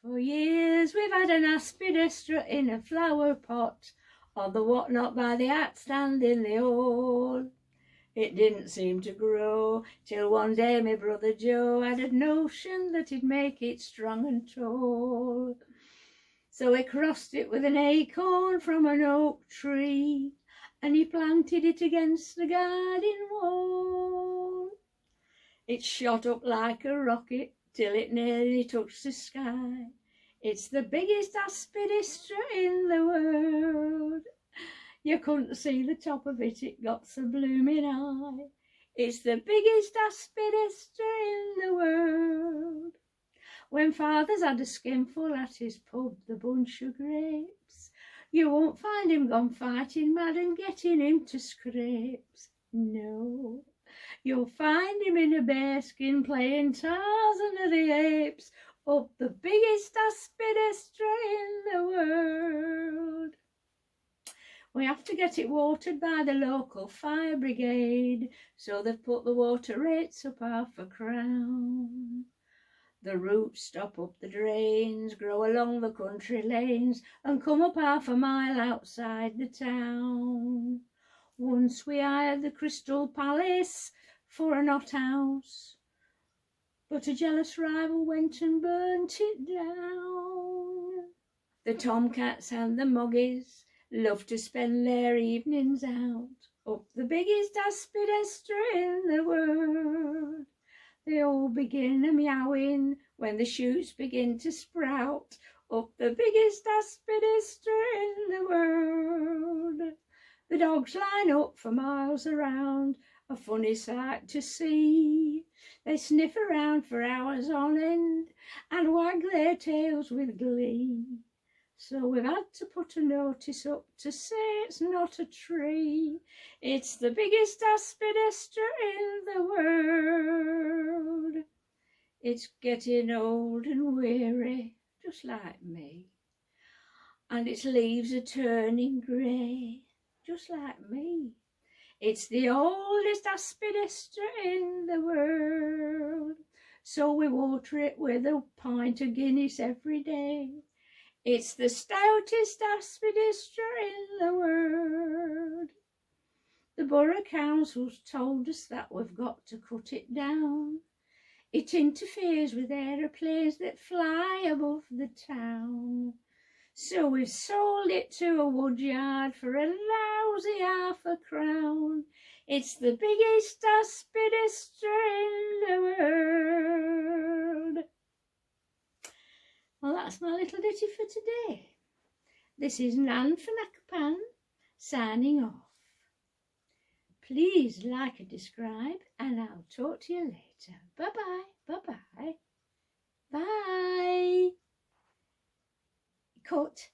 For years we've had an aspidistra in a flower pot, or the whatnot by the hat stand in the hall. It didn't seem to grow, till one day my brother Joe had a notion that he'd make it strong and tall. So he crossed it with an acorn from an oak tree, and he planted it against the garden wall. It shot up like a rocket till it nearly touched the sky. It's the biggest aspidistra in the world. You couldn't see the top of it, it got so blooming high. It's the biggest aspidistra in the world. When father's had a skinful at his pub, the bunch of grapes, you won't find him gone fighting mad and getting him to scrapes. No, you'll find him in a bearskin playing Tarzan of the Apes up the biggest aspidistra in the world. We have to get it watered by the local fire brigade, so they've put the water rates up half a crown. The roots stop up the drains, grow along the country lanes, and come up half a mile outside the town. Once we hired the Crystal Palace for an hothouse, but a jealous rival went and burnt it down. The tomcats and the moggies love to spend their evenings out up the biggest aspidistra in the world. They all begin a meowing when the shoots begin to sprout up the biggest aspidistra in the world. The dogs line up for miles around, a funny sight to see. They sniff around for hours on end and wag their tails with glee. So we've had to put a notice up to say it's not a tree. It's the biggest aspidistra in the world. It's getting old and weary, just like me. And its leaves are turning grey, just like me. It's the oldest aspidistra in the world. So we water it with a pint of Guinness every day. It's the stoutest aspidistra in the world. The borough council's told us that we've got to cut it down. It interferes with aeroplanes that fly above the town. So we've sold it to a woodyard for a lousy £0.50. It's the biggest aspidistra in the world. Well, that's my little ditty for today. This is Nan for Nakapan, signing off. Please like and subscribe, and I'll talk to you later. Bye-bye, bye-bye, bye. Cut.